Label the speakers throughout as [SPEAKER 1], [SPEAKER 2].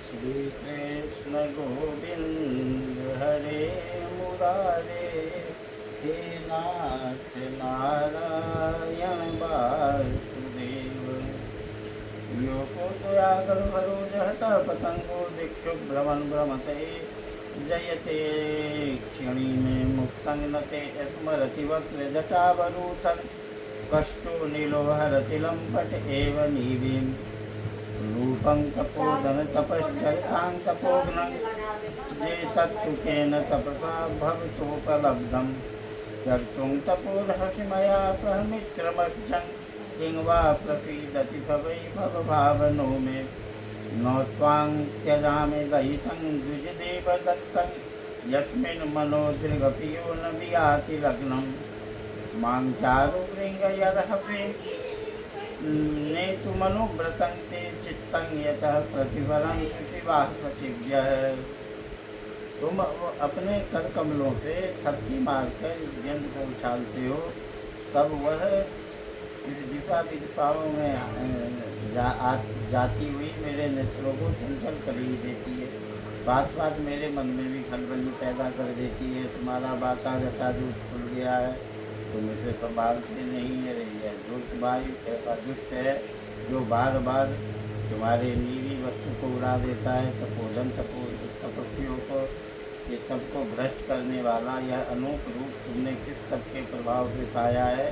[SPEAKER 1] श्री कृष्ण गोविंद हरे मुरारे, हे नाथ नारायण वासुदेव। यो फोतयागल भरोजहता पतंगो दिक्षु भ्रमण भ्रमते, जयते क्षणी में मुक्तं नते स्मरति वक्र जटावरूथं, कष्टो नीलो हरति लंपट एव नीवीं, रूपं तपोधन तपश्चरितां तपोघ्नं, ये तत्तु केन तपसा भवतोपलब्धं, कर्तुं तपोर्हसि मया सह मित्रमर्जं, किं वा प्रसीदति स वै भवभावनो मे, न त्वां त्यजामि दयितं द्विजदेवदत्तं, यस्मिन् मनो दृगपियो न वियाति लग्नं, मां चारुशृङ्गयर्हसि नेतु मनुव्रतं ते चित्तं यतः प्रतिफलं शिवाः सचिव्यः। तुम अपने कर कमलों से थपकी मारकर इस गेंद को उछालते हो, तब वह इस दिशा विदिशाओं में जाती हुई मेरे नेत्रों को चंचल कर ही देती है। बात बात मेरे मन में भी खलबली पैदा कर देती है। तुम्हारा बाका जटाजूट खुल गया है, तुम इसे संभालते नहीं रही है। दुष्ट वायु ऐसा दुष्ट है जो बार बार तुम्हारे नीली वस्तु को उड़ा देता है। तपोधन तपस्वियों को ये तप को भ्रष्ट करने वाला यह अनूप रूप तुमने किस तप के प्रभाव से पाया है।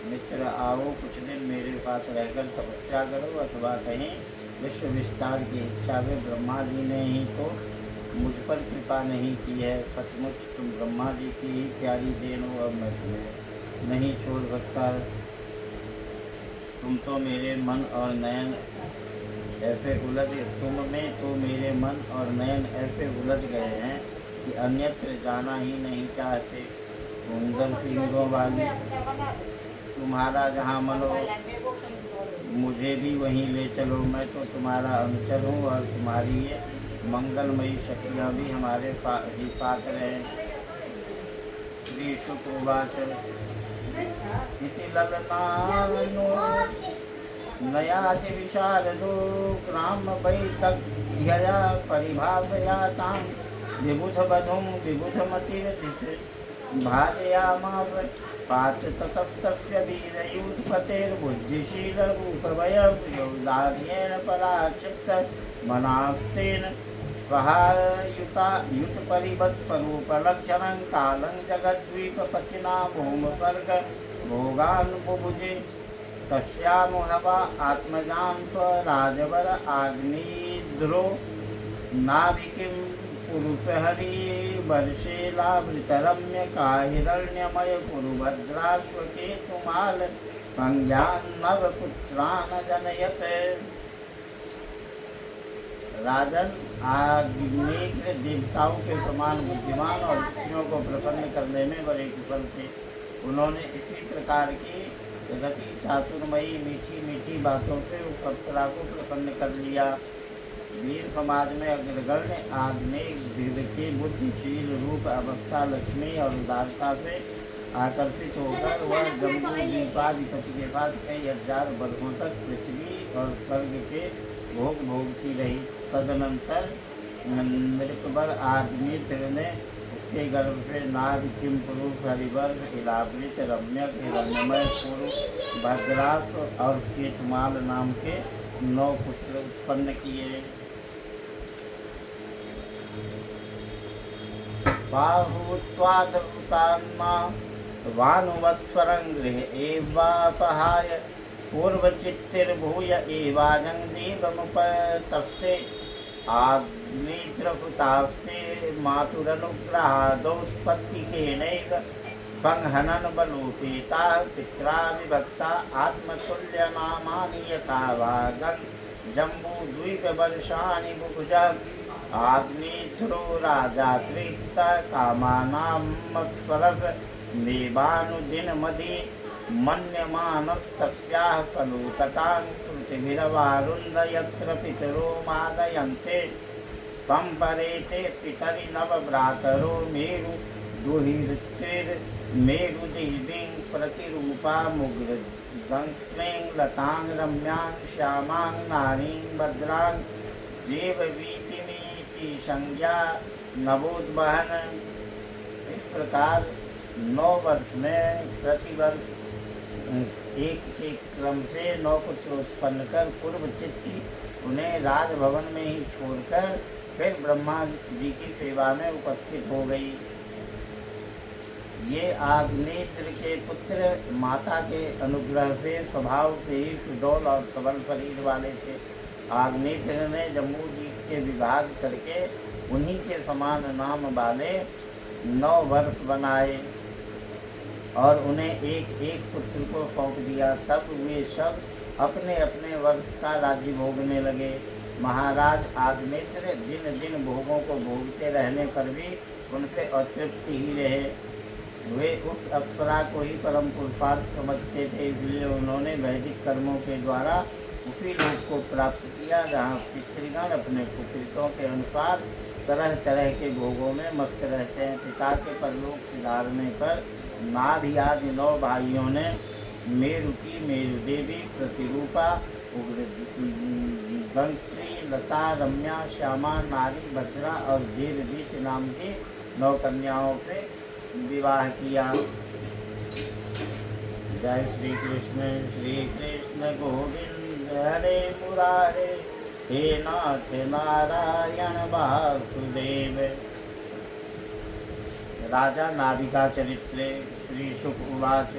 [SPEAKER 1] मित्र आओ, कुछ दिन मेरे साथ रहकर तपस्या करो, अथवा कहीं विश्व विस्तार की इच्छा में ब्रह्मा जी ने ही तो मुझ पर कृपा नहीं की है। सचमुच तुम ब्रह्मा जी की ही प्यारी देन हो, अब मैं तुम्हें नहीं छोड़ सकता। तुम तो मेरे मन और नयन ऐसे तुम में तो मेरे मन और नयन ऐसे उलझ गए हैं कि अन्यत्र जाना ही नहीं चाहते। सुंदर सिंगों वाली तुम्हारा जहाँ मन हो, मुझे भी वहीं ले चलो। मैं तो तुम्हारा अनुचर हूँ और तुम्हारी ये मंगलमयी शक्तियाँ भी हमारे साथ रहें। श्री शुक्वाच इति ललनानो नयाति विशारदो ग्राम वैतग्ध्यया परिभाषयातां, विबुधबधुं विबुधमतिरतिः भाजयामास पाच ततस्तस्य वीरयूथपतेर्बुद्धिशीलरूपवयौदार्येण पराक्षिप्त मनास्तेन स्वहायुता युतपरिवत्स्वरूपलक्षणं कालं जगद्वीपपतिना भूमस्वर्ग भोगान् बुभुजे। तस्यामुहवा आत्मजां स्वराजवर आग्निद्रो नाभिकिं पुरुषहरि वर्षेलावृतरम्य काहिरण्यमय कुरुभद्राश्वकेतुमाल संज्ञान्नवपुत्रान् जनयत्। राजन, आग्नेय देवताओं के समान बुद्धिमान और स्त्रियों को प्रसन्न करने में बड़े कुशल थे। उन्होंने इसी प्रकार की रति चातुर्मयी मीठी मीठी बातों से उस अप्सरा को प्रसन्न कर लिया। वीर समाज में अग्रगण्य आग्नेय के बुद्धिशील रूप अवस्था लक्ष्मी और उदारता से आकर्षित होकर वह जम्बू द्वीपाधिपति के साथ कई हजार वर्षों तक पृथ्वी और स्वर्ग के भोग भोगती रही। तदनंतर नृपवर आग्नेय ने उसके गर्भ से नाग किम पुरुष हरिवर्ष इलावृत रम्यक हिरण्यमय पुरुष भद्रास और केतुमाल नाम के 9 पुत्र उत्पन्न किए। बाहुत्वादभूतात्मा वानुवत्सरं गृह एवापहाय पूर्वचित्तिर्भूय एवाजं दीपमुपतस्ते आग्नेत्रभूतास्ते मातुरनुग्रहादोत्पत्तिकेनैव संहनन बलोपेता पित्रा विभक्ता आत्मतुल्यनामानि यथा वागं जम्बूद्वीपवर्षाणि बुभुजः आग्नेत्रो राजा त्रिक्त कामानामप्सरस देवानुदिनमधि मन्यमानस्तस्याः फलोकतां श्रुतिभिरवारुन्धयत्र पितरो मादयन्ते संपरेते पितरि नवभ्रातरो मेरु दुहितृर्मेरुदेवीं प्रतिरूपा मुग्रदंष्ट्रें लतां रम्यां श्यामां नारीं भद्रां देववीतिं की संज्ञा नवोद्वहन। इस प्रकार 9 वर्ष में प्रतिवर्ष एक के क्रम से 9 पुत्र उत्पन्न कर पूर्व चित्ती उन्हें राजभवन में ही छोड़कर फिर ब्रह्मा जी की सेवा में उपस्थित हो गई। ये आग्नेत्र के पुत्र माता के अनुग्रह से स्वभाव से ही सुडौल और सबल शरीर वाले थे। आग्नेत्र ने जम्बूद्वीप के विभाग करके उन्हीं के समान नाम वाले 9 वर्ष बनाए और उन्हें एक एक पुत्र को सौंप दिया। तब वे सब अपने अपने वर्ष का राज्य भोगने लगे। महाराज आग्नेत्र दिन दिन भोगों को भोगते रहने पर भी उनसे अतृप्त ही रहे। वे उस अप्सरा को ही परम पुरुषार्थ समझते थे, इसलिए उन्होंने वैदिक कर्मों के द्वारा उसी लोक को प्राप्त किया जहाँ पितृगण अपने सुकृतों के अनुसार तरह तरह के भोगों में मस्त रहते हैं। पिता के परलोक सिधारने पर नाभि आदि 9 भाइयों ने मेरु की मेरु देवी, प्रतिरूपा, उग्र दंश्री, लता, रम्या, श्यामा, नारी, भद्रा और देवदीत नाम की 9 कन्याओं से विवाह किया। जय श्री कृष्ण गोविंद हरे मुरारे, हे नाथ नारायण वासुदेव। राजा नाभि का चरित्र। श्री शुक उवाच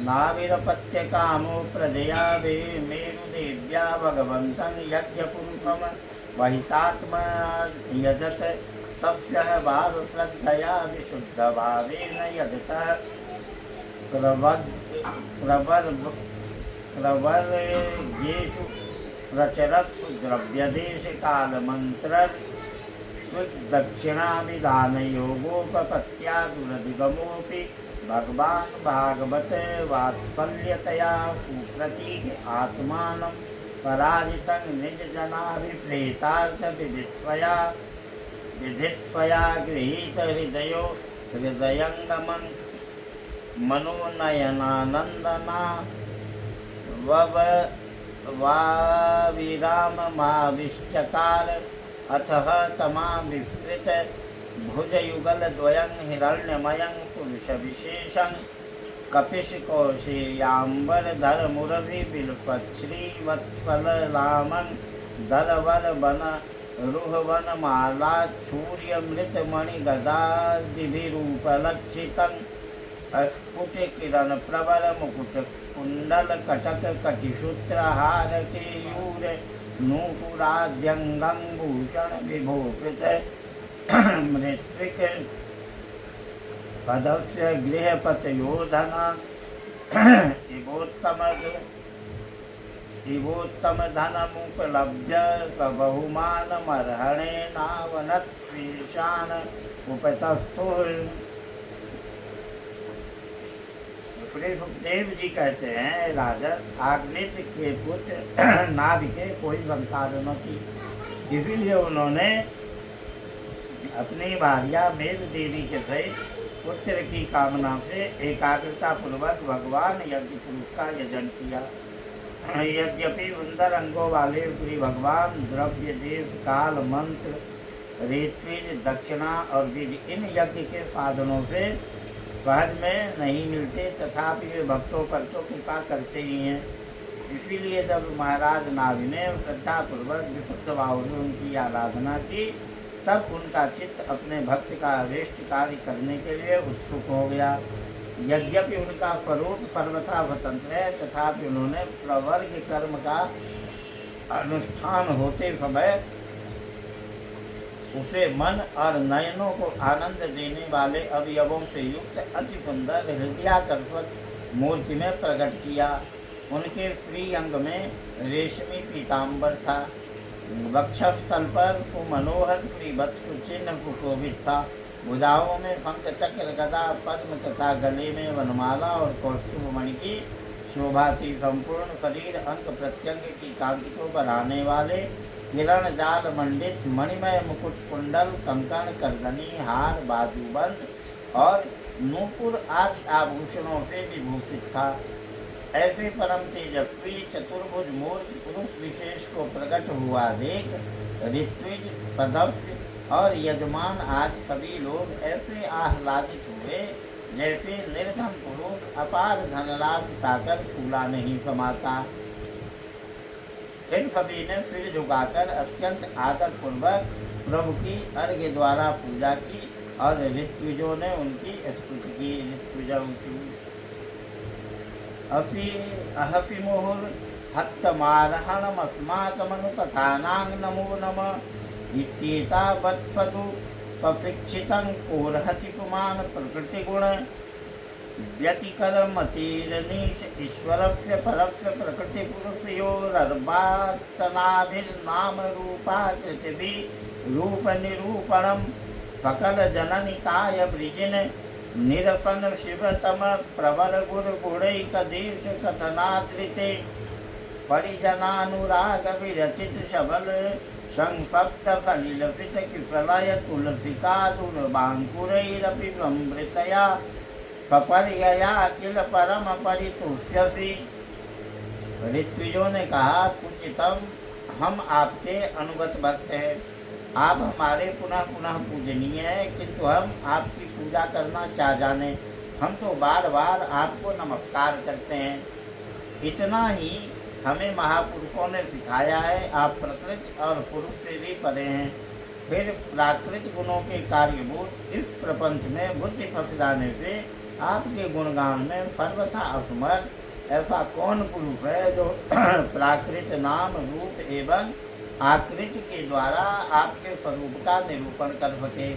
[SPEAKER 1] नाभिरपत्य कामो प्रजया वे मेरुदेव्या भगवन्तं यज्ञपुरुषं वहितात्मा यजत तस्य भावश्रद्धया विशुद्धभावेन यजतः प्रवर्गेषु प्रचरत्सु द्रव्यदेशकालमन्त्र दक्षिणाभिधानयोगोपपत्या दुरधिगमोऽपि भगवान् भागवत वात्सल्यतया सुप्रतीक आत्मानं पराजितं निजजनाभिप्रेतार्थविधित्वया गृहीतहृदयो हृदयङ्गमन् मनोनयनानन्दना वाविराममाविश्चकार अथः तमाविष्कृत भुजयुगलद्वयं हिरण्यमयं पुरुषविशेषं कपिशकौशेयाम्बरधरमुरवि बिल्फश्रीवत्सलरामं दलवरवन रुहवनमालाच्छूर्यमृतमणिगदादिभिरूपलक्षितं स्फुटिकिरणप्रबलमुकुटकुण्डलकटककटिसूत्रहारकेयूर नूपुराद्यङ्गं भूषणविभूषित मृत्विक पदस्य गृहपतयोधना इवोत्तमधनमुपलभ्य स्वबहुमानमर्हणेनावनत्वीर्षान् उपतस्थुः। श्री सुखदेव जी कहते हैं, राजन आग्नेत्र के पुत्र नाभि के कोई संतान न थी, इसीलिए उन्होंने अपनी भार्या मेरु देवी के सहित पुत्र की कामना से एकाग्रता पूर्वक भगवान यज्ञ पुरुष का यजन किया। यद्यपि सुंदर अंगों वाले श्री भगवान द्रव्य देश काल मंत्र ऋत्विज दक्षिणा और विधि इन यज्ञ के साधनों से सहज में नहीं मिलते, तथापि वे भक्तों पर तो कृपा करते ही हैं। इसीलिए जब महाराज नाभि ने श्रद्धापूर्वक विशुद्ध भाव से उनकी आराधना की, तब उनका चित्त अपने भक्त का अवेष्ट कार्य करने के लिए उत्सुक हो गया। यद्यपि उनका स्वरूप सर्वथा स्वतंत्र है, तथापि उन्होंने प्रवर्ग कर्म का अनुष्ठान होते समय उसे मन और नयनों को आनंद देने वाले अवयवों से युक्त अति सुंदर हृदयाकर्षक मूर्ति में प्रकट किया। उनके श्री अंग में रेशमी पीताम्बर था, वक्षस्थल पर सुमनोहर श्रीवत्सु चिन्ह सुशोभित था, भुजाओं में शंख चक्र गदा पद्म तथा गले में वनमाला और कौस्तुभ मणि की शोभा थी। संपूर्ण शरीर अंग प्रत्यंग की कांति को बढ़ाने वाले किरण जाल मंडित मणिमय मुकुट कुंडल कंकण करदनी हार बाजूबंद और नूपुर आदि आभूषणों से विभूषित था। ऐसे परम तेजस्वी चतुर्भुज मूर्ति पुरुष विशेष को प्रकट हुआ देख ऋत्विज, सदस्य और यजमान आज सभी लोग ऐसे आह्लादित हुए जैसे निर्धन पुरुष अपार धनराशि पाकर फूला नहीं समाता। फिर सभी ने सिर झुकाकर अत्यंत आदर पूर्वक प्रभु की अर्घ्य द्वारा पूजा की और ऋत्विजों ने उनकी स्तुति की। ऋत्विजौचु अहसि मुहुर् हत्तमारहणमस्माकमनुपथानां नमो नमः इत्येतावत्सदु पफीक्षितं कोर्हति पुमान् प्रकृतिगुण व्यतिकरमतिरनीश ईश्वरस्य परस्य प्रकृतिपुरुषयोरर्वात्तनाभिर्नामरूपाकृतिभिः रूपनिरूपणं सकलजननिकाय वृजिन निरसन शिवतम प्रबल गुरुगुणैकदेश कथनादृते परिजनानुराग विरचित सबल संसप्त सलिलसित किफलय तुलसिका दुर्बांकुरैरपि संवृतया सपर्यया किल परम परितुष्यसि। ऋत्विजों ने कहा, पूज्यतम, हम आपके अनुगत भक्त हैं। आप हमारे पुनः पुनः पूजनीय हैं, किंतु हम आपकी पूजा करना क्या जाने। हम तो बार बार आपको नमस्कार करते हैं। इतना ही हमें महापुरुषों ने सिखाया है। आप प्रकृति और पुरुष से भी परे हैं। फिर प्राकृत गुणों के कार्यभूत इस प्रपंच में बुद्धि फंस जाने से आपके गुणगान में सर्वथा असमर्थ ऐसा कौन पुरुष है जो प्राकृत नाम रूप एवं आकृति के द्वारा आपके स्वरूप का निरूपण कर सके।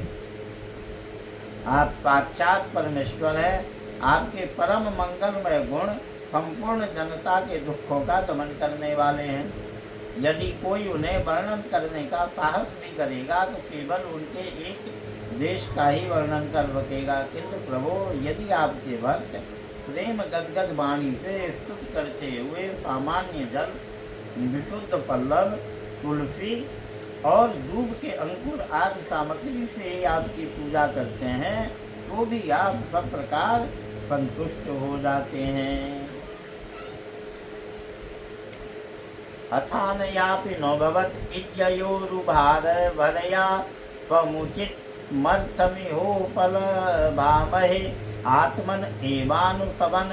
[SPEAKER 1] आप साक्षात परमेश्वर है। आपके परम मंगलमय गुण संपूर्ण जनता के दुखों का दमन करने वाले हैं। यदि कोई उन्हें वर्णन करने का साहस भी करेगा तो केवल उनके एक देश का ही वर्णन कर सकेगा। किंतु प्रभु, यदि आपके भक्त प्रेम गदगद वाणी से स्तुति करते हुए सामान्य जल, विशुद्ध पल्लव, तुलसी और दूब के अंकुर आदि सामग्री से ही आपकी पूजा करते हैं तो भी आप सब प्रकार संतुष्ट हो जाते हैं। अथानयापि नोभवत् इज्जयोरुभार भरया स्वमुचित मर्थमिहोपलभामहे आत्मन एवानुसवन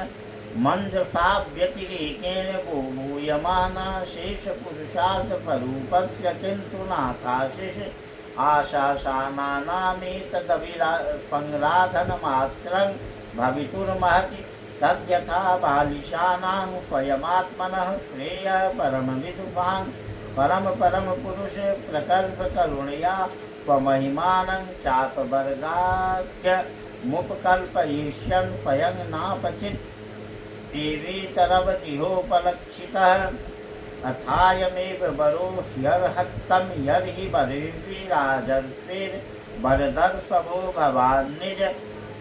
[SPEAKER 1] मंजसा व्यतिरेकेण भूयमाना शेष पुरुषार्थ स्वरूपस्य किंतु नाथाशिष आशासानामेतदभिरा संराधन मात्रं भवितुर्महति तद्यथा बालिशानां स्वयमात्मनः श्रेय परमविदुषां परम परम पुरुष प्रकर्ष करुणया स्वमहिमानं चापवर्गाख्य मुपकल्पयिष्यन् स्वयं नापचित् एवेतरवतिहोपलक्षितः अथायमेव वरो ह्यर्हत्तं यर्हि वरेषि राजर्षिर्वरदर्शवो भवान् निज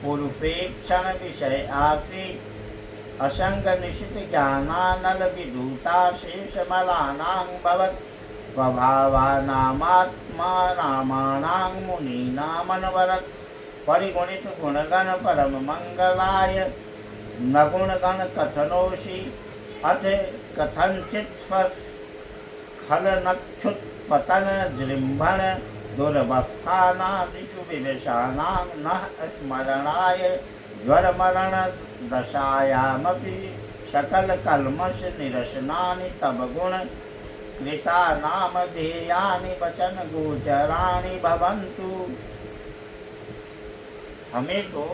[SPEAKER 1] पुरुषेक्षण विषय आसि असंगनिशित ज्ञानानल विदूता शेषमलानां भवत् स्वभावानामात्मा रामाणां मुनीनामनवरत् परिगुणित गुणगण परम मंगलाय न गुणगण कथनोषि अथ कथंचित् स्खलनक्षुत्पतन जृंभण दुर्वस्थानादिषु विवशानां नः स्मरणाय ज्वरमरण दशायामपि सकल कल्मष निरसनानि तब गुण कृता नामधेयानि वचन गोचराणि भवन्तु। हमें तो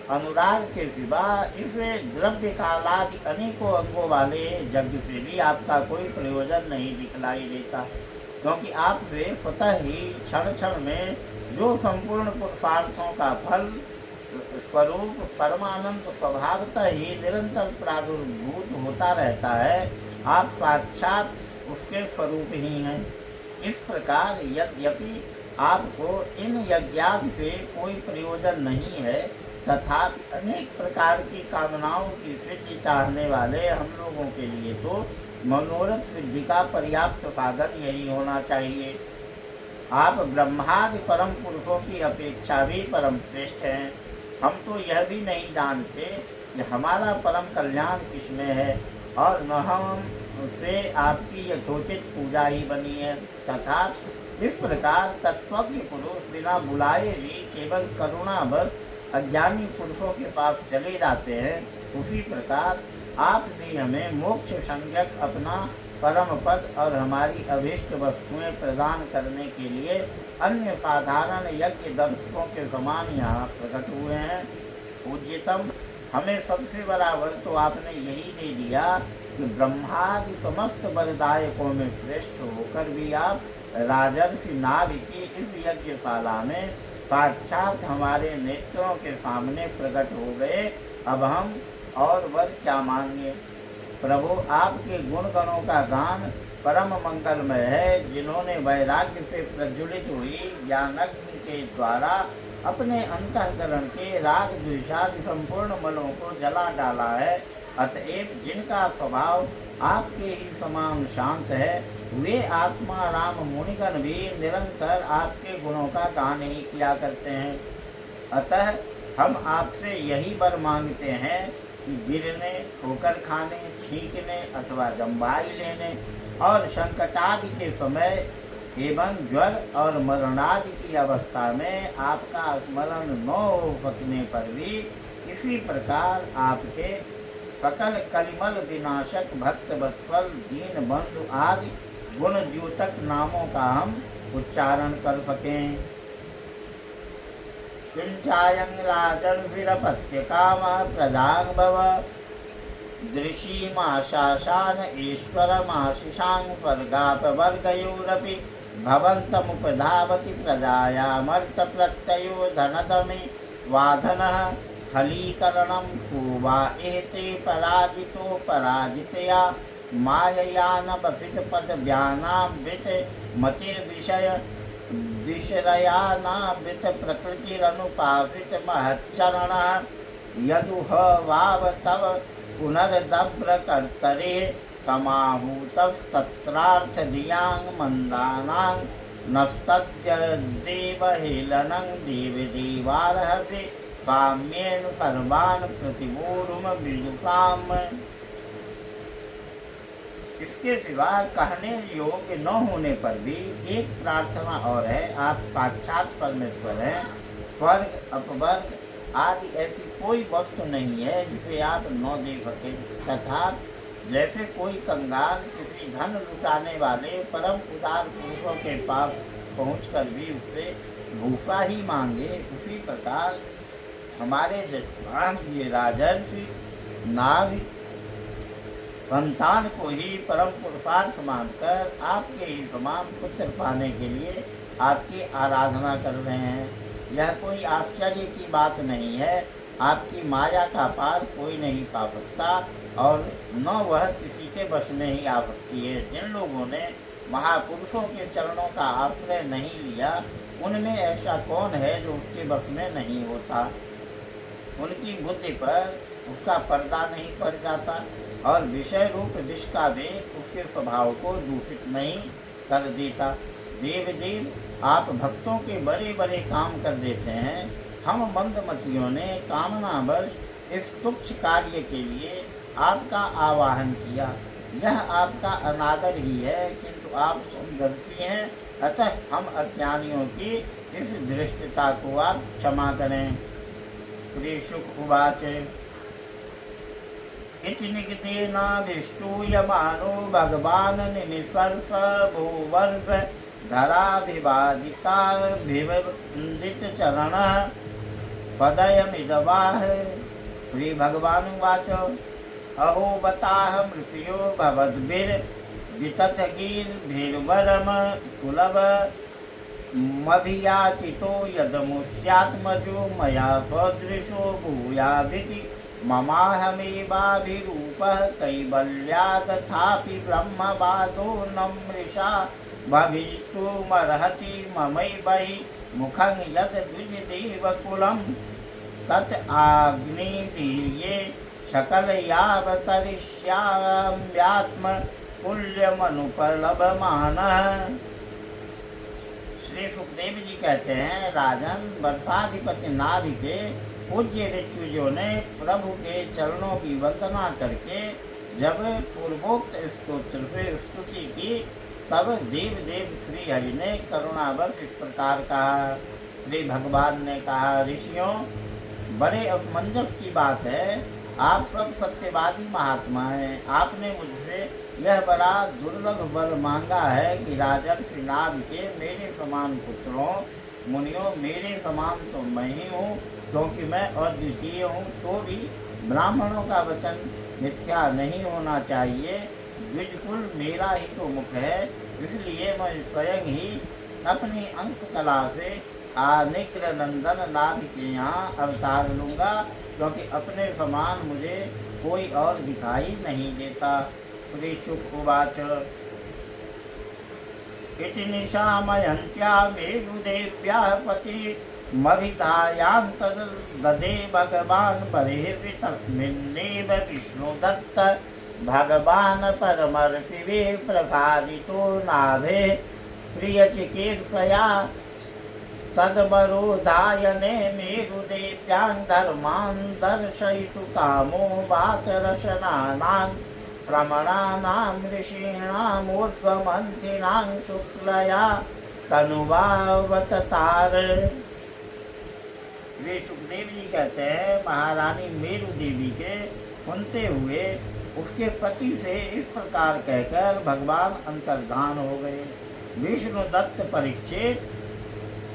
[SPEAKER 1] अनुराग के सिवा इस द्रव्य कालादि अनेकों अंगों वाले यज्ञ से भी आपका कोई प्रयोजन नहीं दिखलाई देता, क्योंकि आपसे स्वतः ही क्षण क्षण में जो संपूर्ण पुरुषार्थों का फल स्वरूप परमानंद स्वभावतः ही निरंतर प्रादुर्भूत होता रहता है, आप साक्षात उसके स्वरूप ही हैं। इस प्रकार यद्यपि आपको इन यज्ञादि से कोई प्रयोजन नहीं है, तथापि अनेक प्रकार की कामनाओं की सिद्धि चाहने वाले हम लोगों के लिए तो मनोरथ सिद्धि का पर्याप्त साधन यही होना चाहिए। आप ब्रह्मादि परम पुरुषों की अपेक्षा भी परम श्रेष्ठ हैं। हम तो यह भी नहीं जानते कि हमारा परम कल्याण किसमें है और न हम से आपकी यथोचित पूजा ही बनी है, तथा इस प्रकार तत्वज्ञ पुरुष बिना बुलाए भी केवल करुणावश अज्ञानी पुरुषों के पास चले जाते हैं, उसी प्रकार आप भी हमें मोक्ष संज्ञक अपना परम पद और हमारी अभीष्ट वस्तुएं प्रदान करने के लिए अन्य साधारण यज्ञ दर्शकों के समान यहाँ प्रकट हुए हैं। पूज्यतम, हमें सबसे बड़ा वर तो आपने यही दे दिया कि ब्रह्मादि समस्त वरदायकों में श्रेष्ठ होकर भी आप राजर्षि नाभि की इस यज्ञशाला में साक्षात हमारे नेत्रों के सामने प्रकट हो गए। अब हम और वर क्या मांगे। प्रभु, आपके गुण गणों का गान परम मंगलमय है। जिन्होंने वैराग्य से प्रज्वलित हुई ज्ञानाग्नि के द्वारा अपने अंतःकरण के राग द्वेषादि संपूर्ण मलों को जला डाला है, अतएव जिनका स्वभाव आपके ही समान शांत है, वे आत्मा राम मुनिगण भी निरंतर आपके गुणों का गान ही किया करते हैं। अतः हम आपसे यही वर मांगते हैं कि गिरने, ठोकर खाने, छींकने अथवा जम्बाई लेने और संकटादि के समय एवं ज्वर और मरणादि की अवस्था में आपका स्मरण न हो सकने पर भी किसी प्रकार आपके सकल कलिमल विनाशक भक्त वत्सल दीन बंधु आदि गुण द्योतक नामों का हम उच्चारण कर सकें। किंचायं राजर्षिरपत्य काम प्रजांग भव दृशीमाशासान ईश्वरमाशिषां स्वर्गापवर्गयोरपि भवन्तमुपधावति प्रजायामर्थप्रत्ययो धनदमे वाधनः फलीकरणं को वा एते पराजितो पराजितया माययानबफितपदव्यानामृत मतिर्विषय विषयानामृत प्रकृतिरनुपासित महच्चरणः यदुह वाव तव पुनर्दभ्रकर्तरे समाहूतस्तत्रार्थधियां मन्दानां नस्तद्यदेवहेलनं देवदेवार्हसि काम्येन सर्वान् प्रतिबोधुम विदुषाम्। इसके सिवा कहने योग्य न होने पर भी एक प्रार्थना और है। आप साक्षात परमेश्वर हैं। स्वर्ग अपवर्ग आदि ऐसी कोई वस्तु नहीं है जिसे आप न दे सकें, तथा जैसे कोई कंगाल किसी धन लुटाने वाले परम उदार पुरुषों के पास पहुंचकर भी उससे भूसा ही मांगे, उसी प्रकार हमारे जजमान ये राजर्षि नाभि संतान को ही परम पुरुषार्थ मानकर आपके ही समान पुत्र पाने के लिए आपकी आराधना कर रहे हैं। यह कोई आश्चर्य की बात नहीं है। आपकी माया का पार कोई नहीं पा सकता और न वह किसी के वश में ही आ सकती है। जिन लोगों ने महापुरुषों के चरणों का आश्रय नहीं लिया, उनमें ऐसा कौन है जो उसके वश में नहीं होता। उनकी बुद्धि पर उसका पर्दा नहीं पड़ जाता और विषय रूप विष का वेग उसके स्वभाव को दूषित नहीं कर देता। देव देव, आप भक्तों के बड़े बड़े काम कर देते हैं। हम मंदमतियों ने कामनावश इस तुच्छ कार्य के लिए आपका आवाहन किया। यह आपका अनादर ही है, किंतु आप समदर्शी हैं, अतः हम अज्ञानियों की इस धृष्टता को आप क्षमा करें। श्री शुक उवाच इति निगतेनाभिष्टूयमानो भगवान् निनिस्वर्ष भूवर्ष धराभिवादिताभिवन्दितचरणः पदयमिदवाह। श्री भगवान उवाच अहो बताहं ऋषियो भवद्भिर्विततगीर्भिर्वरम सुलभमभियाचितो यदमुष्यात्मजो मया सदृशो भूयादिति ममाहमेवाभिरूपः कैवल्यादथापि ब्रह्मवादो न मृषा भवितुमर्हति ममैवहि मुखं यद् द्विजदेवकुलं तत् आग्नेधीर्ये सकलयावतरिष्याम्यात्मकुल्यमनुपलभमानः। श्री सुखदेव जी कहते हैं, राजन, वर्षाधिपति नाभि के पूज्य ऋत्विजों ने प्रभु के चरणों की वंदना करके जब पूर्वोक्त स्तोत्र से स्तुति की, तब देव देव श्री हरि ने करुणावश इस प्रकार कहा। श्री भगवान ने कहा, ऋषियों, बड़े असमंजस की बात है। आप सब सत्यवादी महात्मा हैं। आपने मुझसे यह बड़ा दुर्लभ वर मांगा है कि राजर्षि नाभ के मेरे समान पुत्रों, मुनियों, मेरे समान तो मैं ही हूँ, क्योंकि मैं अद्वितीय हूँ। तो भी ब्राह्मणों का वचन मिथ्या नहीं होना चाहिए। द्विजकुल मेरा ही तो मुख है, इसलिए मैं स्वयं ही अपनी अंश कला से निग्र नंदन नाभ के यहाँ अवतार लूँगा, क्योंकि अपने समान मुझे कोई और दिखाई नहीं देता। श्री शुक उवाच इति निशामयन्त्या मेरुदेव्याः पति मभिधायान्तर्ददे भगवान् बर्हिषि तस्मिन्नेव विष्णुदत्त भगवान् परमर्षिवे प्रसादितो नाभे प्रियचिकीर्षया तद्वरोधायने मेरुदेव्यां धर्मान् दर्शयितु कामो वातरशनानां श्रमणानां ऋषीणामूर्ध्वमन्थिनां शुक्लया तनुवावततार। वे सुखदेव जी कहते हैं, महारानी मेरु देवी के सुनते हुए उसके पति से इस प्रकार कहकर भगवान अंतर्धान हो गए। विष्णु दत्त परीक्षित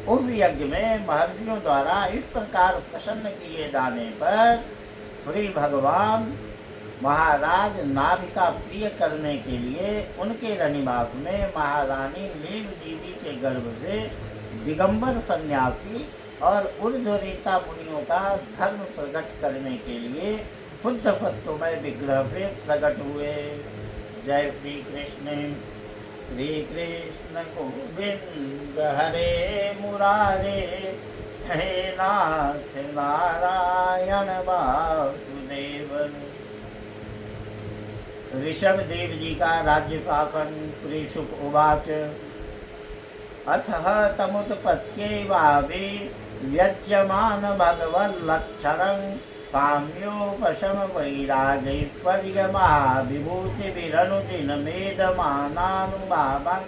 [SPEAKER 1] उस यज्ञ में महर्षियों द्वारा इस प्रकार प्रसन्न किए जाने पर श्री भगवान महाराज नाभि का प्रिय करने के लिए उनके रनिवास में महारानी मेरु देवी के गर्भ से दिगंबर सन्यासी और ऊर्ध्वरेता मुनियों का धर्म प्रकट करने के लिए शुद्ध सत्वमय विग्रह से प्रकट हुए। जय श्री कृष्ण। श्री कृष्ण गोविंद हरे मुरारे, हे नाथ नारायण वासुदेव। ऋषभ देव जी का राज्य शासन। श्री शुक उवाच अथः तमुत्पत्त्यै वावे व्यज्यमान भगवल्लक्षणं काम्योपशम वैराग्यैश्वर्यमहाविभूतिभिरनुदिनमेधमानानुभावं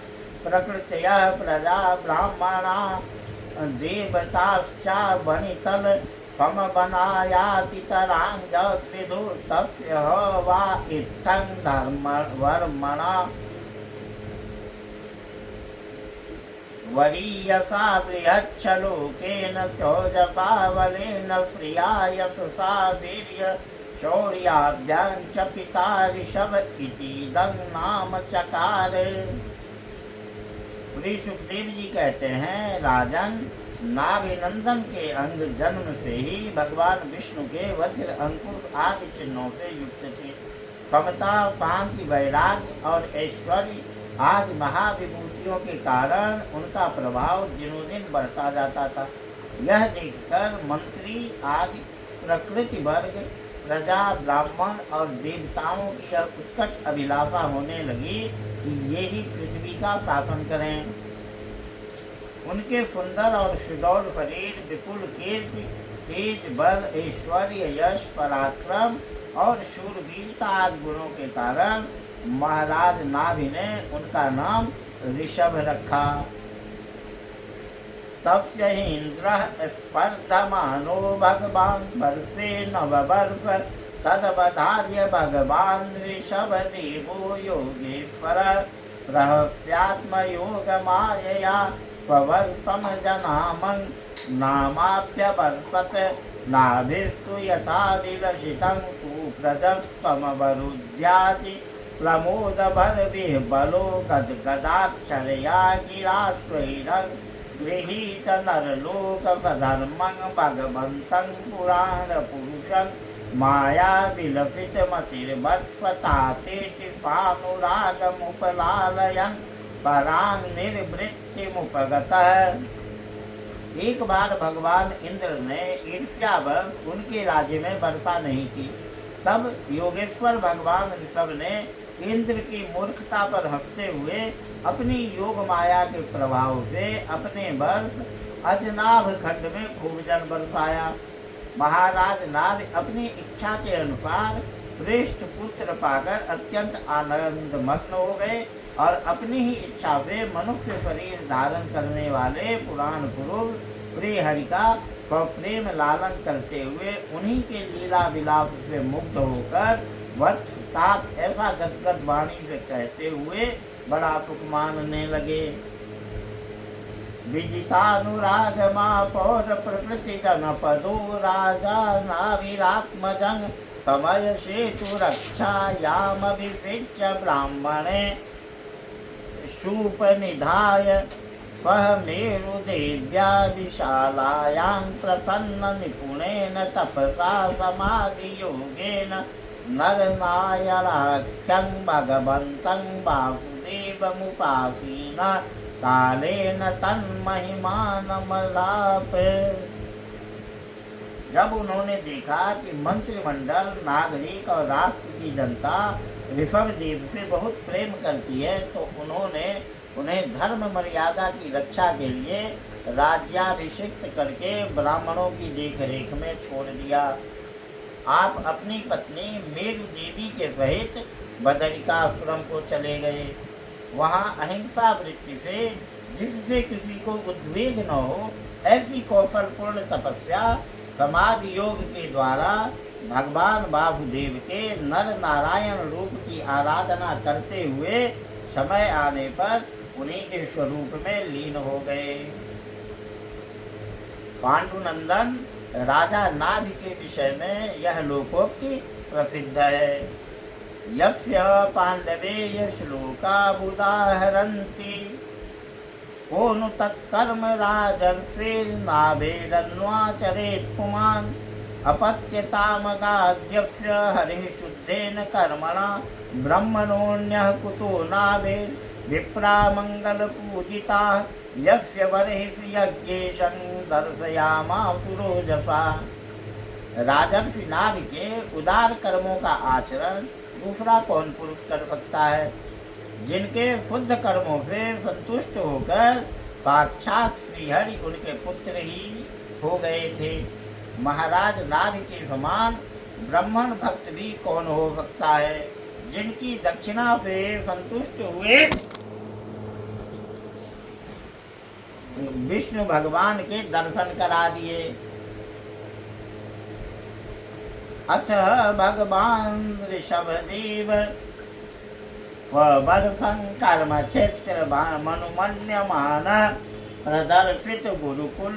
[SPEAKER 1] प्रकृत्या प्रजा ब्राह्मणा देवताश्च वनितल समबनायातितराञ्जद्विदु तस्य वा इत्थं धर्मवर्मणा वरीयसा बृहच्छलोकेन चोजसा बलेन श्रिया यशसा वीर्य शौर्याभ्यां च पिता ऋषभ इतीदं नाम चकार। श्री सुखदेव जी कहते हैं, राजन, नाभिनंदन के अंग जन्म से ही भगवान विष्णु के वज्र अंकुश आदि चिन्हों से युक्त थे। समता, शांति, वैराग्य और ऐश्वर्य आदि महाविभूतियों के कारण उनका प्रभाव दिनों दिन बढ़ता जाता था। यह देखकर मंत्री आदि प्रकृति वर्ग, प्रजा, ब्राह्मण और देवताओं की यह उत्कट अभिलाषा होने लगी कि ये ही पृथ्वी का शासन करें। उनके सुंदर और सुडौल शरीर, विपुल कीर्ति, तेज, बल, ऐश्वर्य, यश, पराक्रम और शूरवीरता आदि गुणों के कारण महाराज नाभि ने उनका नाम ऋषभ रखा। तस्य इंद्रः स्पर्धमानो भगवान् वर्षे नववर्ष तदवधार्य भगवान् ऋषभदेवो योगेश्वर रहस्यात्मयोगमायया स्ववर्षं जनामं नामाप्यवर्षत् नाभिस्तु यथा विलसितं सुप्रजस्तमवरुध्याति प्रमोदभरविह्वलो गद्गदाक्षरया गिराश्वैरं गृहीत नरलोकधर्मं भगवन्तं पुराणपुरुषं मायाविलसितमतिर्वत्सतातेति स्वानुरागमुपलालयन् परां निर्वृत्तिमुपगतः। एक बार भगवान इंद्र ने ईर्ष्यावश उनके राज्य में वर्षा नहीं की। तब योगेश्वर भगवान ऋषभ ने इंद्र की मूर्खता पर हंसते हुए अपनी योग माया के प्रभाव से अपने वर्ष अजनाभ खंड में खूब जल बरसाया। महाराज नाभ अपनी इच्छा के अनुसार श्रेष्ठ पुत्र पाकर अत्यंत आनंद मग्न हो गए और अपनी ही इच्छा से मनुष्य शरीर धारण करने वाले पुराण पुरुष श्री हरि का प्रेम लालन करते हुए उन्हीं के लीला विलाप से मुग्ध होकर वत्स तात ऐसा गदगद वाणी से कहते हुए बड़ा सुख मानने लगे। विजितानुराग पौर प्रकृति जनपदो राजा नाविरात्मजं समय सेतु रक्षायाम विफिच्य ब्राह्मणे शूप निधाय स्वमेरुदेव्या विशालायां प्रसन्न निपुणेन तपसा समाधियोगेन नरनारायणाख्यं भगवन्तं वासुदेवमुपासीन कालेन तन्महिमानमलाप। जब उन्होंने देखा कि मंत्रिमंडल, नागरिक और राष्ट्र की जनता ऋषभदेव से बहुत प्रेम करती है, तो उन्होंने उन्हें धर्म मर्यादा की रक्षा के लिए राज्याभिषिक्त करके ब्राह्मणों की देखरेख में छोड़ दिया। आप अपनी पत्नी मेरु देवी के सहित बदरिकाश्रम को चले गए। वहाँ अहिंसा वृत्ति से, जिससे किसी को उद्वेग न हो, ऐसी कौशलपूर्ण तपस्या समाधि योग के द्वारा भगवान वासुदेव के नर नारायण रूप की आराधना करते हुए समय आने पर उन्हीं के स्वरूप में लीन हो गए। पांडुनंदन राजा नाभि के विषय में यह लोकोक्ति प्रसिद्ध है। यस्य पांडवेय श्लोका बुदाहरन्ति को नु तत्कर्म राजर्षिर्नाभेरन्वाचरेत् पुमान् अपत्यतामगाद्यस्य हरिः शुद्धेन कर्मणा ब्रह्मणोऽन्यः कुतो नाभेर् विप्रा मंगलपूजिता यस्य बर्हिषि यज्ञेशं दर्शयामासुरोजसा। राजर्षि नाभि के उदार कर्मों का आचरण दूसरा कौन पुरुष कर सकता है? जिनके शुद्ध कर्मों से संतुष्ट होकर साक्षात श्रीहरि उनके पुत्र ही हो गए थे। महाराज नाभि के समान ब्राह्मण भक्त भी कौन हो सकता है? जिनकी दक्षिणा से संतुष्ट हुए विष्णु भगवान के दर्शन करा दिए। अथ भगवान ऋषभदेव स्ववर्षं कर्म क्षेत्र मनुमन्यमान प्रदर्शित गुरुकुल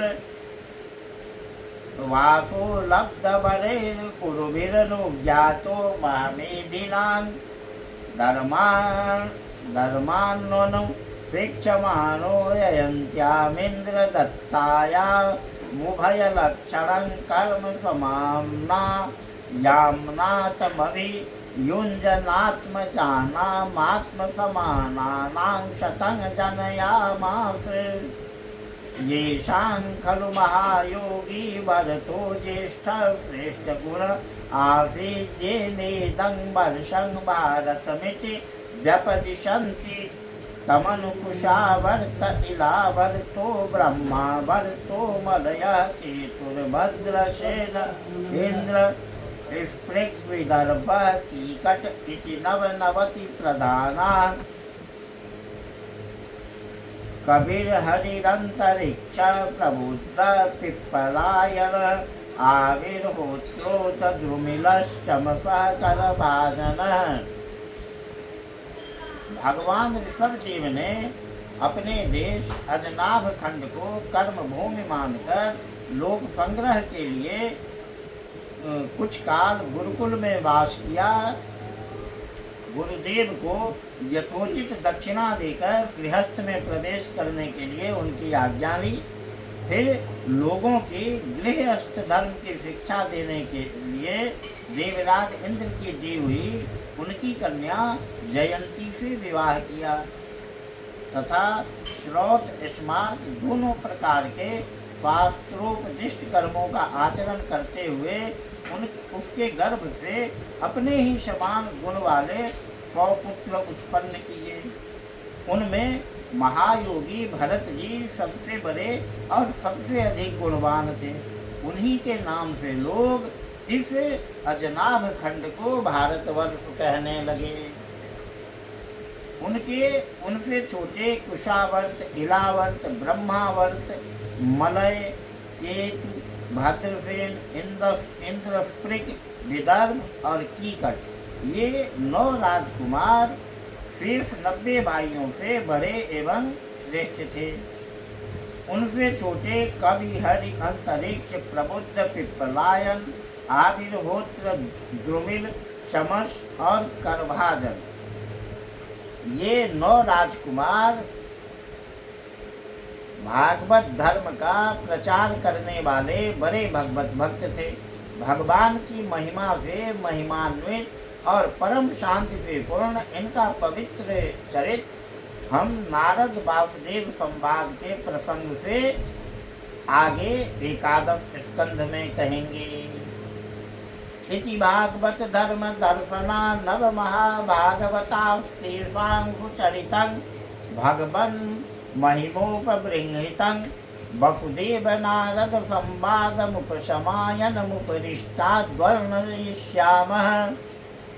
[SPEAKER 1] वासो लब्ध बरेर कुरुभिरनुज्ञातो मामेधिनान् धर्मान्नो वीक्षमाणो ययन्त्यामिन्द्र दत्ताया मुभयलक्षणं कर्म समाम्ना याम्नातमभि युञ्जनात्मजानामात्मसमानानां शतं जनयामास। येषां खलु महायोगी वरतो ज्येष्ठ श्रेष्ठ गुण आसीद्येनेदं वर्षं भारतमिति व्यपदिशन्ति तमनुकुशावर्त इलावर्तो ब्रह्मावर्तो मलयः केतुर्भद्रसेन इन्द्र स्पृग्विदर्भ कीकट इति नवनवति प्रधाना। कविर्हरिरन्तरिक्ष प्रबुद्ध पिप्पलायन आविर्होत्रोत द्रुमिलश्चमसः करभाजनः। भगवान ऋषभदेव ने अपने देश अजनाभ खंड को कर्म भूमि मानकर लोक संग्रह के लिए कुछ काल गुरुकुल में वास किया। गुरुदेव को यथोचित दक्षिणा देकर गृहस्थ में प्रवेश करने के लिए उनकी आज्ञा ली। फिर लोगों की गृहस्थ धर्म की शिक्षा देने के लिए देवराज इंद्र की दी हुई उनकी कन्या जयंती से विवाह किया तथा श्रौत स्मार्त दोनों प्रकार के शास्त्रोपदिष्ट कर्मों का आचरण करते हुए उसके गर्भ से अपने ही समान गुण वाले 100 पुत्र उत्पन्न किए। उनमें महायोगी भरत जी सबसे बड़े और सबसे अधिक गुणवान थे। उन्हीं के नाम से लोग इस अजनाभ खंड को भारतवर्ष कहने लगे। उनसे छोटे कुशावर्त, इलावर्त, ब्रह्मावर्त, मलय, केतु, भाद्रसेन, इंद्रस्पृक, विदर्भ और कीकट, ये 9 राजकुमार शेष 90 भाइयों से बड़े एवं श्रेष्ठ थे। उनसे छोटे कविहरि, अंतरिक्ष, प्रबुद्ध, पिप्पलायन, आविर्होत्र, द्रुमिल, चमस और करभाजन, ये 9 राजकुमार भागवत धर्म का प्रचार करने वाले बड़े भगवत भक्त थे। भगवान की महिमा से महिमान्वित और परम शांति से पूर्ण इनका पवित्र चरित्र हम नारद वासुदेव संवाद के प्रसंग से आगे 11 स्कंध में कहेंगे। इति भागवत धर्म दर्शना नव महाभागवतास्तेषां सुचरितं भगवन् महिमोपबृंहितं वसुदेव नारद संवादमुपशमायनमुपरिष्टाद्वर्णयिष्यामः।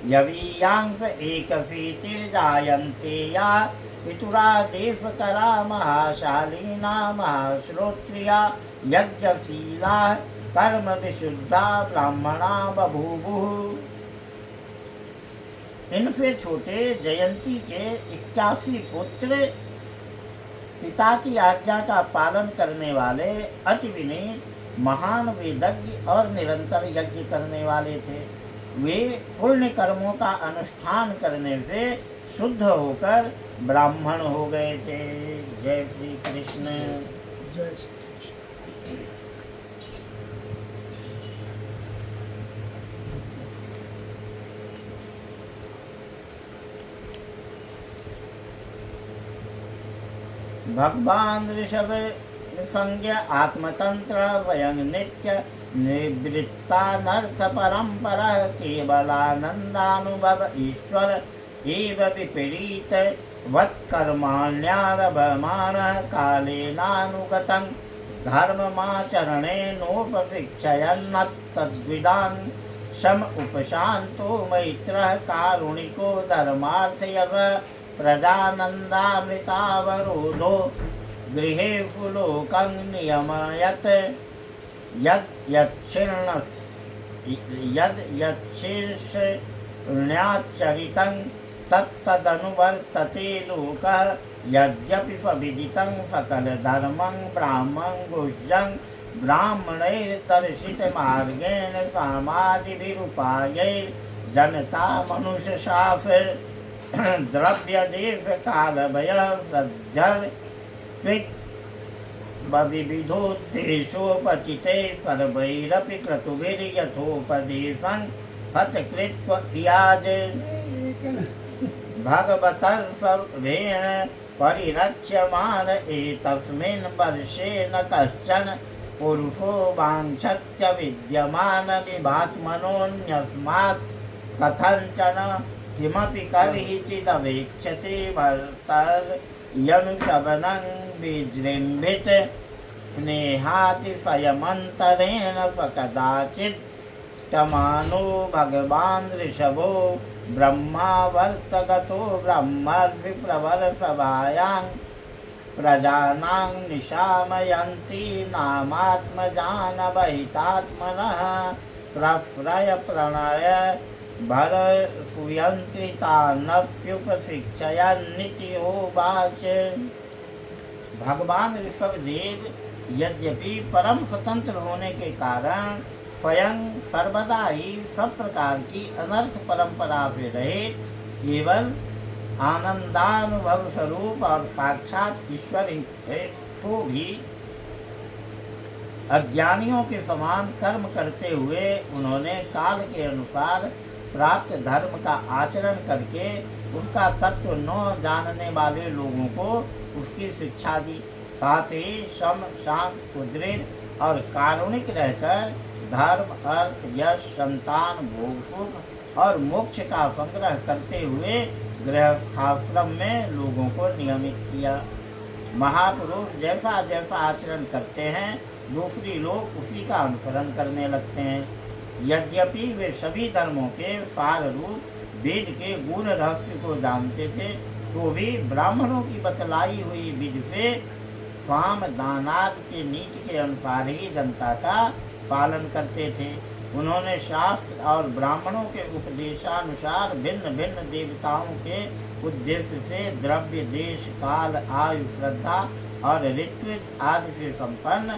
[SPEAKER 1] यवीयांश एकशीतिर्जायन्ते या पितुरा देवकरा महाशालीना महाश्रोत्रिया यज्ञशीला कर्म विशुद्धा ब्राह्मणा बभूवुः। इनसे छोटे जयंती के 81 पुत्र पिता की आज्ञा का पालन करने वाले अति विनीत महान वेदज्ञ और निरंतर यज्ञ करने वाले थे। वे पुण्य कर्मों का अनुष्ठान करने से शुद्ध होकर ब्राह्मण हो गए थे। जय श्री कृष्ण।
[SPEAKER 2] जय
[SPEAKER 1] भगवान ऋषभ संज्ञ आत्मतंत्र वयं नित्य निवृत्तानर्थ परंपरा केवलानंदानुभव ईश्वर एव विपरीत वत्कर्माण्यारभमाण कालेनानुगतं धर्ममाचरणेनोपशिक्षयन्नत्तद्विदान् सम उपशान्तो मैत्रः कारुणिको धर्मार्थयव प्रजानन्दामृतावरोधो गृहेषु लोकं नियमयत् यच्छीर्षण्याचरितं तत्तदनुवर्तते लोकः। यद्यपि सविदितं सकलधर्मं ब्राह्मं गुह्यं ब्राह्मणैर्दर्शितमार्गेण सामाजिभिरुपायैर्जनता मनुष्यशाफ द्रव्य देश काल भय श्रद्धर विविधोद्देशोपचिते सर्वैरपि क्रतुभिर्यथोपदेशं हतकृत्वयाज भगवतर्षभेण परिरक्ष्यमाण एतस्मिन् वर्षे न कश्चन पुरुषो वाञ्छत्य विद्यमान विभात्मनोऽन्यस्मात् कथञ्चन किमपि कर्हिचिदवेक्षते भर्तर्यनुशवनं विजृम्भित स्नेहातिशयमन्तरेण सकदाचित् तमानो भगवान् ऋषभो ब्रह्मावर्तगतो ब्रह्मर्षिप्रवरसभायां प्रजानां निशामयन्ति नामात्मजानवहितात्मनः प्रफ्रय प्रणय भरसुयन्त्रितानप्युपशिक्षयन्निति होवाच। भगवान ऋषभदेव यद्यपि परम स्वतंत्र होने के कारण स्वयं सर्वदा ही सब प्रकार की अनर्थ परंपरा से रहित केवल आनंदानुभव स्वरूप और साक्षात ईश्वर ही है, तो भी अज्ञानियों के समान कर्म करते हुए उन्होंने काल के अनुसार प्राप्त धर्म का आचरण करके उसका तत्व न जानने वाले लोगों को उसकी शिक्षा दी। साथ ही सम शांत सुदृढ़ और कारुणिक रहकर धर्म अर्थ यश संतान भोग सुख और मोक्ष का संग्रह करते हुए गृहस्थाश्रम में लोगों को नियमित किया। महापुरुष जैसा जैसा आचरण करते हैं दूसरी लोग उसी का अनुसरण करने लगते हैं। यद्यपि वे सभी धर्मों के सार रूप वेद के गूढ़ रहस्य को जानते थे, तो भी ब्राह्मणों की बतलाई हुई विधि से स्वाम दानाद के नीति के अनुसार ही जनता का पालन करते थे। उन्होंने शास्त्र और ब्राह्मणों के उपदेशानुसार भिन्न भिन्न देवताओं के उद्देश्य से द्रव्य, देश, काल, आयु, श्रद्धा और ऋत्विज आदि से संपन्न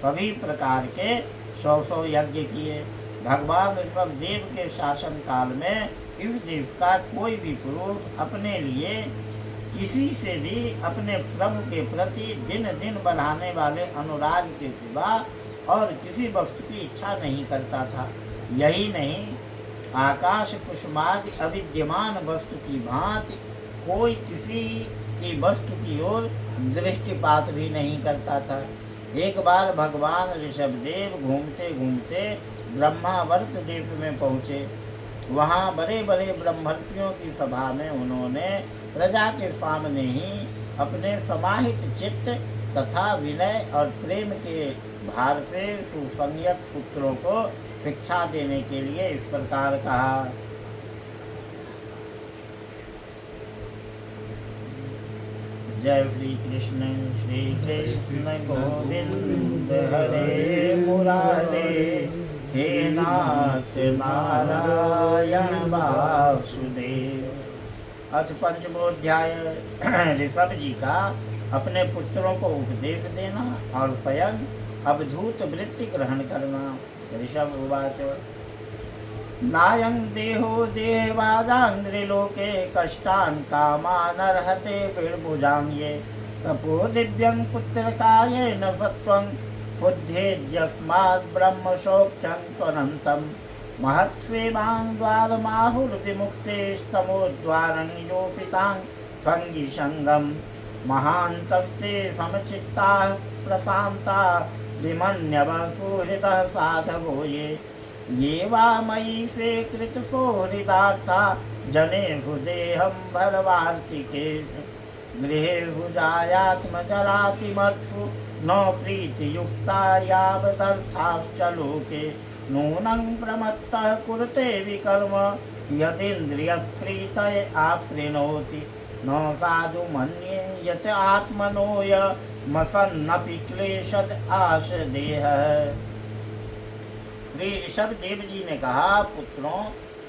[SPEAKER 1] सभी प्रकार के 100 यज्ञ किए। भगवान ऋषभ देव के शासन काल में इस देश का कोई भी पुरुष अपने लिए किसी से भी अपने प्रभु के प्रति दिन दिन बढ़ाने वाले अनुराग के सिवा और किसी वस्तु की इच्छा नहीं करता था। यही नहीं, आकाश कुसुमादि अविद्यमान वस्तु की भांति कोई किसी की वस्तु की ओर दृष्टिपात भी नहीं करता था। एक बार भगवान ऋषभदेव घूमते घूमते ब्रह्मावर्त देश में पहुँचे। वहाँ बड़े बड़े ब्रह्मर्षियों की सभा में उन्होंने प्रजा के सामने ही अपने समाहित चित्त तथा विनय और प्रेम के भार से सुसंयत पुत्रों को शिक्षा देने के लिए इस प्रकार कहा। जय श्री कृष्ण गोविंद हरे मुरारे, हे नाथ नारायण वासुदेव। अथ पंचमोध्याय ऋषभ जी का अपने पुत्रों को उपदेश देना और स्वयं अवधूत वृत्ति ग्रहण करना। ऋषभ उवाच नायं देहो देवादान्द्रिलोके कष्टान् कामानर्हते विर्भुजाङ्गे तपो दिव्यं पुत्रकायेन सत्त्वं बुद्धेद्यस्मात् ब्रह्म सौख्यं त्वनन्तं महत्स्वेवां द्वारमाहुर्विमुक्तेस्तमोद्वारं योपितां भङ्गिसङ्गं महान्तस्ते समचित्ताः प्रशान्ता विमन्यवसुहृदः साधवो ये वा मयि स्वीकृतसुहृदार्था जनेषु देहं भरवार्तिकेषु गृहेषु जायात्मजरातिमत्सु न प्रीतियुक्ता यावदर्थाश्च लोके नूनं प्रमत्तः कुरुते विकर्म यदिन्द्रियप्रीतये आपृणोति न साधु मन्ये यत् आत्मनो यमसन्नपि क्लेशद आश देहः। श्री ऋषभ देव जी ने कहा, पुत्रों,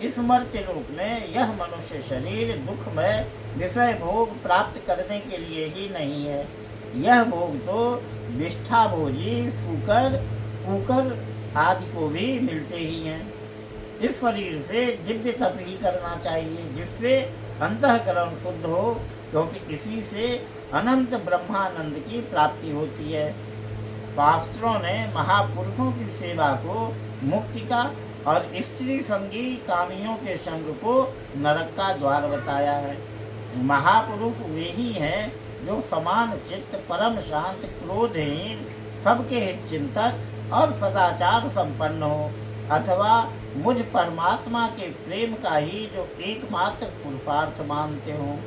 [SPEAKER 1] इस मर्त्य लोक में यह मनुष्य शरीर दुखमय विषय भोग प्राप्त करने के लिए ही नहीं है। यह भोग तो विष्ठा भोजी फूकर कुकर आदि को भी मिलते ही हैं। इस शरीर से दिव्य तप ही करना चाहिए जिससे अंतःकरण शुद्ध हो, क्योंकि इसी से अनंत ब्रह्मानंद की प्राप्ति होती है। शास्त्रों ने महापुरुषों की सेवा को मुक्ति का और स्त्री संगी कामियों के संग को नरक का द्वार बताया है। महापुरुष वे ही हैं जो समान चित्त, परम शांत, क्रोधहीन, सबके हित चिंतक और सदाचार संपन्न हो, अथवा मुझ परमात्मा के प्रेम का ही जो एकमात्र पुरुषार्थ मानते हो।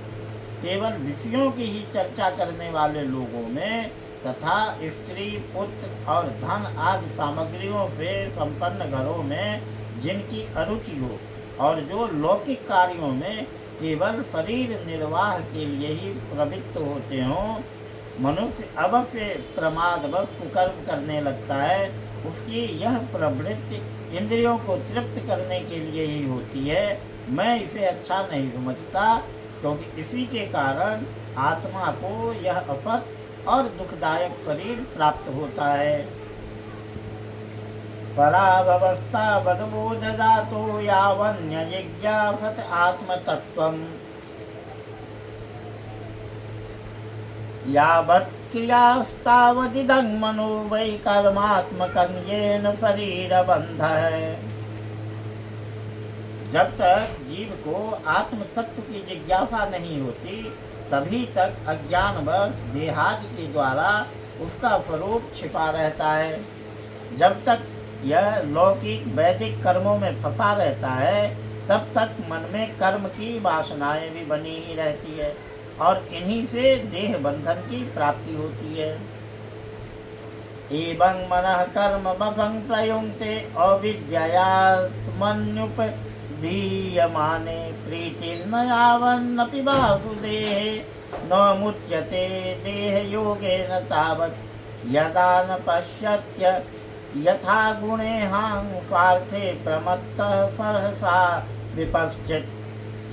[SPEAKER 1] केवल विषयों की ही चर्चा करने वाले लोगों में तथा स्त्री, पुत्र और धन आदि सामग्रियों से संपन्न घरों में जिनकी अरुचि हो और जो लौकिक कार्यों में केवल शरीर निर्वाह के लिए ही प्रवृत्त होते हों, मनुष्य अवश्य प्रमादवश कुकर्म करने लगता है। उसकी यह प्रवृत्ति इंद्रियों को तृप्त करने के लिए ही होती है। मैं इसे अच्छा नहीं समझता, क्योंकि इसी के कारण आत्मा को यह असत और दुखदायक शरीर प्राप्त होता है। परावस्था बदबोध जातो यावन्य जिज्ञासत आत्मतत्त्वम् यावत् क्रियास्तावदिदं मनो वै कर्मात्मकं येन शरीर बंधः। जब तक जीव को आत्म तत्व की जिज्ञासा नहीं होती, तभी तक अज्ञानवश देहादि के द्वारा उसका स्वरूप छिपा रहता है। जब तक यह लौकिक वैदिक कर्मों में फंसा रहता है, तब तक मन में कर्म की वासनाएं भी बनी ही रहती है और इन्हीं से देह बंधन की प्राप्ति होती है। एवं मनः कर्म वशं प्रयुङ्क्ते अविद्ययात्मन्युपद्रवते दीयमाने प्रीतिर्न यावन्नपि वासुदेहे न मुच्यते देहयोगेन तावत् यदा न पश्यत्य यथा गुणेहां स्वार्थे प्रमत्तः सहसा विपश्चित्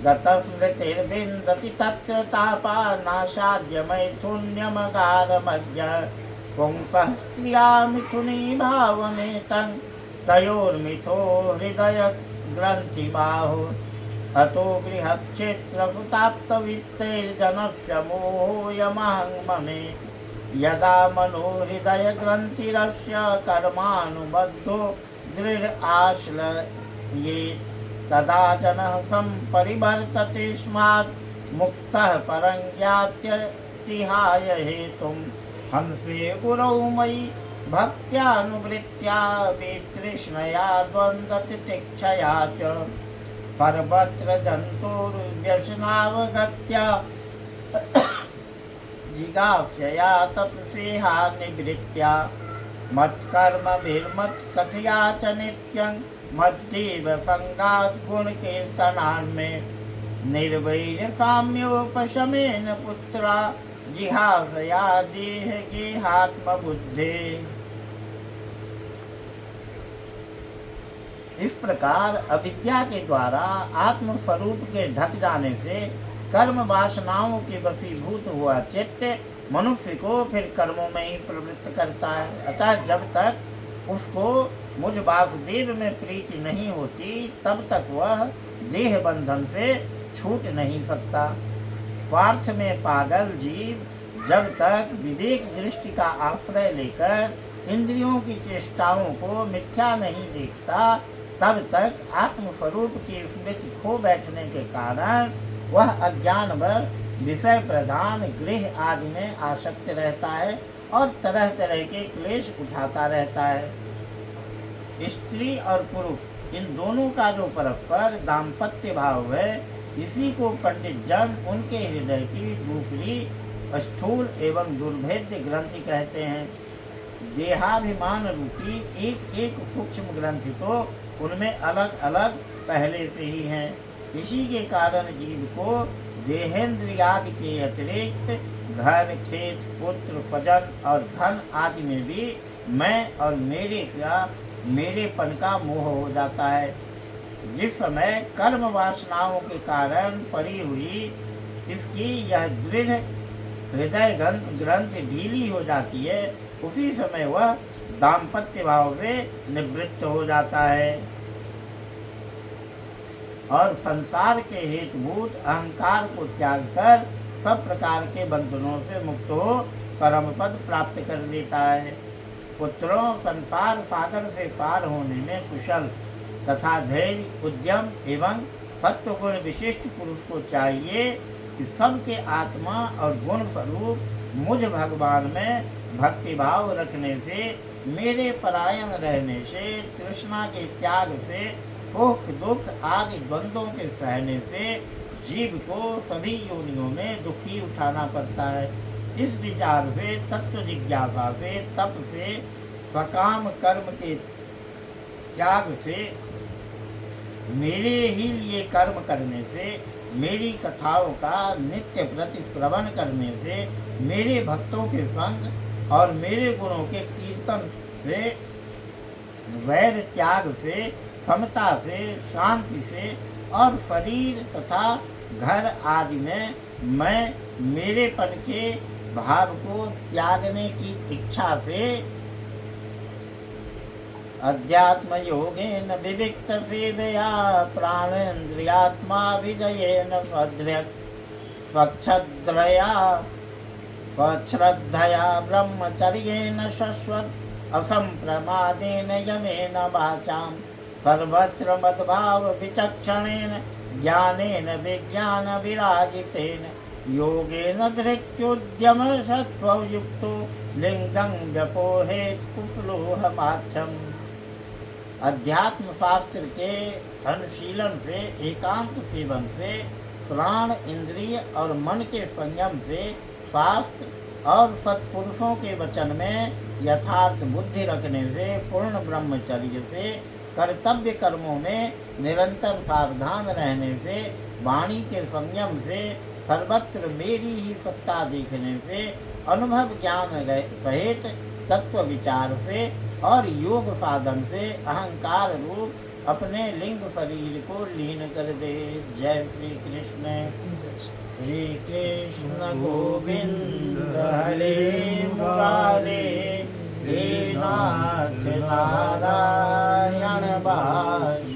[SPEAKER 1] गतस्मृतिर्विन्दति तत्र तापानासाद्य मैथुन्यमगारमज्ञः पुंसः स्त्रिया मिथुनी भावमेतं तयोर्मिथो हृदय ग्रन्थिबाहो अतो गृहक्षेत्रसुताप्तवित्तैर्जनस्य मोहोऽयमहं ममे यदा मनो हृदय ग्रन्थिरस्य कर्मानुबद्धो दृढ आश्रयेत् तदा जनः सम्परिवर्तते स्मात् मुक्तः परं ज्ञात्यतिहाय हेतुं हंसे गुरौ मयि भक्त्यानुवृत्त्या वितृष्णया द्वन्द्वतितिक्षया च सर्वत्र जन्तुर्व्यसनावगत्या जिगाप्यया तपसेहा निवृत्त्या मत्कर्मभिर्मत्कथया च नित्यं मद्देव संगात् गुणकीर्तनान्मे निर्वैरसाम्योपशमेन पुत्रा जिहासया देह गेहात्मबुद्धे। इस प्रकार अविद्या के द्वारा आत्मस्वरूप के ढक जाने से कर्म वासनाओं के वशीभूत हुआ चित्त मनुष्य को फिर कर्मों में ही प्रवृत्त करता है। अतः जब तक उसको मुझ वासुदेव में प्रीति नहीं होती तब तक वह देह बंधन से छूट नहीं सकता। स्वार्थ में पागल जीव जब तक विवेक दृष्टि का आश्रय लेकर इंद्रियों की चेष्टाओं को मिथ्या नहीं देखता तब तक आत्मस्वरूप की स्मृति खो बैठने के कारण वह अज्ञानवश विषय प्रधान गृह आदि में आसक्त रहता है और तरह तरह के क्लेश उठाता रहता है। स्त्री और पुरुष इन दोनों का जो परस्पर दाम्पत्य भाव है इसी को पंडित जन उनके हृदय की दूसरी स्थूल एवं दुर्भेद्य ग्रंथि कहते हैं। देहाभिमान रूपी एक एक सूक्ष्म ग्रंथि तो उनमें अलग अलग पहले से ही हैं। इसी के कारण जीव को देहेंद्रियादि के अतिरिक्त घर खेत पुत्र स्वजन और धन आदि में भी मैं और मेरेपन का मोह हो जाता है। जिस समय कर्म वासनाओं के कारण पड़ी हुई इसकी यह दृढ़ हृदय ग्रंथि ढीली हो जाती है उसी समय वह दाम्पत्य भाव से निवृत्त हो जाता है और संसार के हेतुभूत अहंकार को त्याग कर सब प्रकार के बंधनों से मुक्त हो परम पद प्राप्त कर लेता है। पुत्रों संसार सागर से पार होने में कुशल तथा धैर्य उद्यम एवं सत्व गुण विशिष्ट पुरुष को चाहिए कि सबके आत्मा और गुण स्वरूप मुझ भगवान में भक्तिभाव रखने से मेरे परायण रहने से तृष्णा के त्याग से सुख दुख आदि द्वंद्वों के सहने से जीव को सभी योनियों में दुखी उठाना पड़ता है। इस विचार से तत्व जिज्ञासा से तप से सकाम कर्म के त्याग से मेरे ही लिए कर्म करने से मेरी कथाओं का नित्य प्रति श्रवण करने से मेरे भक्तों के संग और मेरे गुणों के कीर्तन से वैर त्याग से समता से शांति से और शरीर तथा घर आदि में मैं मेरेपन के भाव को त्यागने की इच्छा से अध्यात्म योगेन विविक्त सेवया प्राणेन्द्रियात्मा विजयेन स्वच्छ्रद्धया ब्रह्मचर्येण शश्वत असंप्रमादेन यमेन वाचां सर्वत्र मद्भाव विचक्षणेन ज्ञानेन विज्ञान विराजितेन योगेन धृत्युद्यम सत्वयुक्तो लिंगं व्यपोहेत् कुशलोहमाख्यम्। अध्यात्म शास्त्र के अनुशीलन से एकांत सेवन से प्राण इंद्रिय और मन के संयम से शास्त्र और सत्पुरुषों के वचन में यथार्थ बुद्धि रखने से पूर्ण ब्रह्मचर्य से कर्तव्य कर्मों में निरंतर सावधान रहने से, वाणी के संयम से, सर्वत्र मेरी ही सत्ता देखने से, अनुभव ज्ञान सहित तत्व विचार से और योग साधन से अहंकार रूप अपने लिंग शरीर को लीन कर दे। जय श्री कृष्ण। श्री कृष्ण गोविंद हरे मुरारे, हे नाथ नारायण वासुदेव।